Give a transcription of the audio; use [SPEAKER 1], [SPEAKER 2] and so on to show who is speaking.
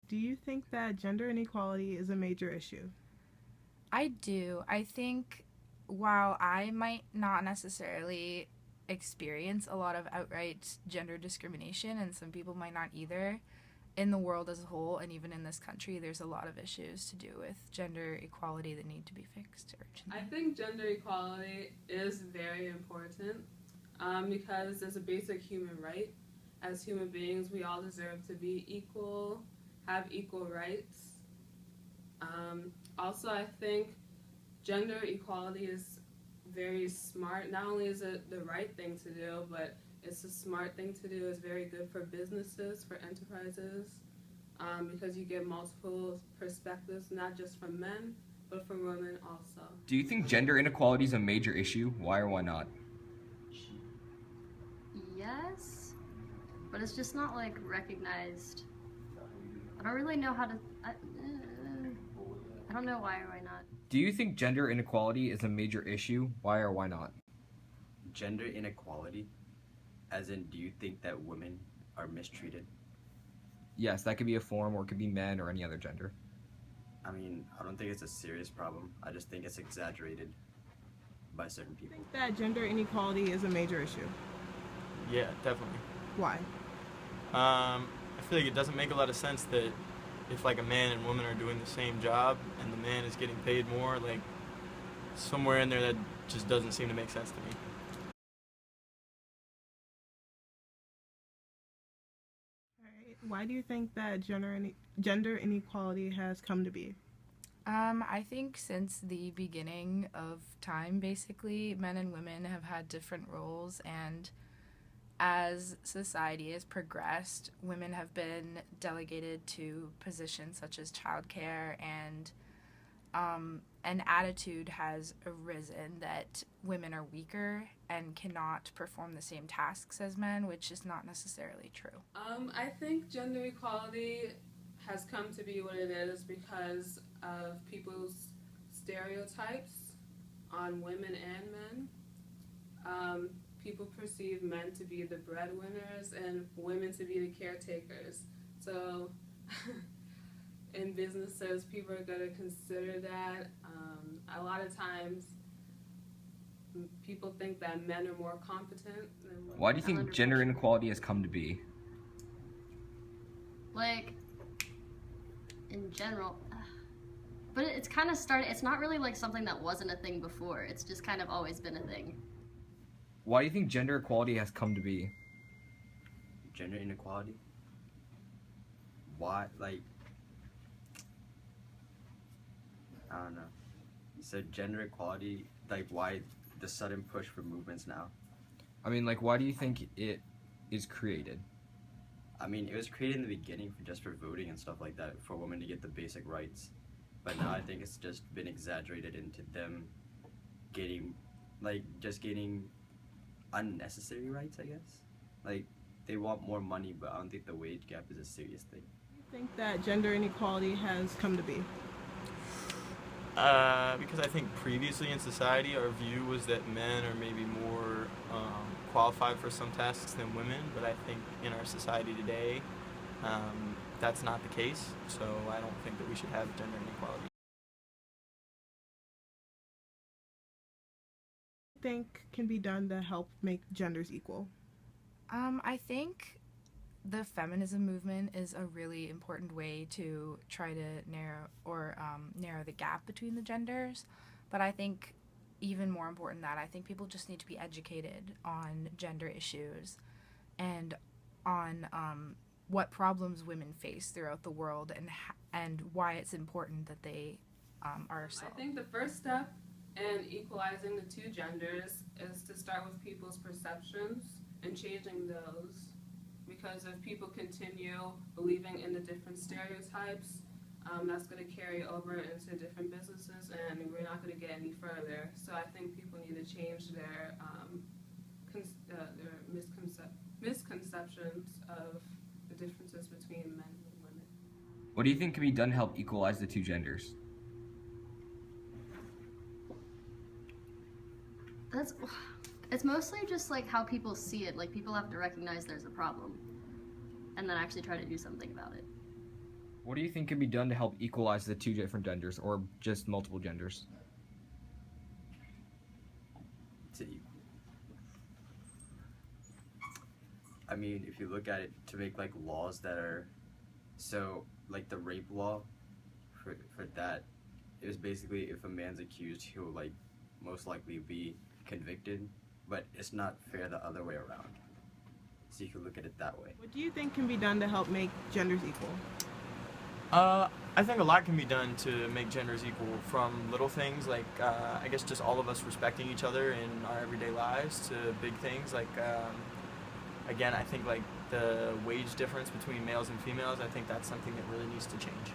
[SPEAKER 1] Do you think that gender inequality is a major issue?
[SPEAKER 2] I do. I think while I might not necessarily experience a lot of outright gender discrimination, and some people might not either, in the world as a whole and even in this country, there's a lot of issues to do with gender equality that need to be fixed
[SPEAKER 3] I
[SPEAKER 2] urgently.
[SPEAKER 3] think gender equality is very important because it's a basic human right. As human beings, we all deserve to be equal, have equal rights. Also, I think gender equality is very smart. Not only is it the right thing to do, but it's a smart thing to do. It's very good for businesses, for enterprises, because you get multiple perspectives, not just from men, but from women also.
[SPEAKER 4] Do you think gender inequality is a major issue? Why or why not?
[SPEAKER 5] Yes, but it's just not like recognized. I don't really know how to. I don't know why or why not.
[SPEAKER 4] Do you think gender inequality is a major issue? Why or why not?
[SPEAKER 6] Gender inequality, as in, do you think that women are mistreated?
[SPEAKER 4] Yes, that could be a form, or it could be men or any other gender.
[SPEAKER 6] I mean, I don't think it's a serious problem. I just think it's exaggerated by certain
[SPEAKER 1] I
[SPEAKER 6] people.
[SPEAKER 1] think that gender inequality is a major issue.
[SPEAKER 7] Yeah, definitely.
[SPEAKER 1] Why?
[SPEAKER 7] I feel like it doesn't make a lot of sense that if like a man and woman are doing the same job and the man is getting paid more, like somewhere in there that just doesn't seem to make sense to me.
[SPEAKER 1] All right. Why do you think that gender inequality has come to be?
[SPEAKER 2] I think since the beginning of time, basically, men and women have had different roles, and as society has progressed, women have been delegated to positions such as childcare, and an attitude has arisen that women are weaker and cannot perform the same tasks as men, which is not necessarily true.
[SPEAKER 3] I think gender equality has come to be what it is because of people's stereotypes on women and men. People perceive men to be the breadwinners and women to be the caretakers. So, in businesses, people are going to consider that. A lot of times, people think that men are more competent than women.
[SPEAKER 4] Why do you think gender inequality has come to be?
[SPEAKER 5] Like, in general. But it's kind of started, it's not really like something that wasn't a thing before. It's just kind of always been a thing.
[SPEAKER 4] Why do you think gender equality has come to be?
[SPEAKER 6] Gender inequality? Why? Like, I don't know. So gender equality, like why the sudden push for movements now?
[SPEAKER 4] I mean, like, why do you think it is created?
[SPEAKER 6] I mean, it was created in the beginning for just for voting and stuff like that, for women to get the basic rights. But now I think it's just been exaggerated into them getting, like, just getting unnecessary rights, I guess. Like, they want more money, but I don't think the wage gap is a serious thing.
[SPEAKER 1] Do you think that gender inequality has come to be?
[SPEAKER 7] Because I think previously in society our view was that men are maybe more qualified for some tasks than women, but I think in our society today that's not the case, so I don't think that we should have gender inequality.
[SPEAKER 1] What do you think can be done to help make genders equal?
[SPEAKER 2] I think the feminism movement is a really important way to try to narrow the gap between the genders. But I think even more important than that, I think people just need to be educated on gender issues and on what problems women face throughout the world, and why it's important that they are solved.
[SPEAKER 3] I think the first step in equalizing the two genders is to start with people's perceptions and changing those. Because if people continue believing in the different stereotypes, that's going to carry over into different businesses, and we're not going to get any further. So I think people need to change their misconceptions of the differences between men and women.
[SPEAKER 4] What do you think can be done to help equalize the two genders?
[SPEAKER 5] It's mostly just like how people see it. Like, people have to recognize there's a problem and then actually try to do something about it.
[SPEAKER 4] What do you think can be done to help equalize the two different genders or just multiple genders?
[SPEAKER 6] To equal. I mean, if you look at it, to make like laws that are so like the rape law for that, it was basically if a man's accused, he'll like most likely be convicted, but it's not fair the other way around. So you can look at it that way.
[SPEAKER 1] What do you think can be done to help make genders equal?
[SPEAKER 7] I think a lot can be done to make genders equal, from little things like I guess just all of us respecting each other in our everyday lives to big things like again, I think like the wage difference between males and females, I think that's something that really needs to change.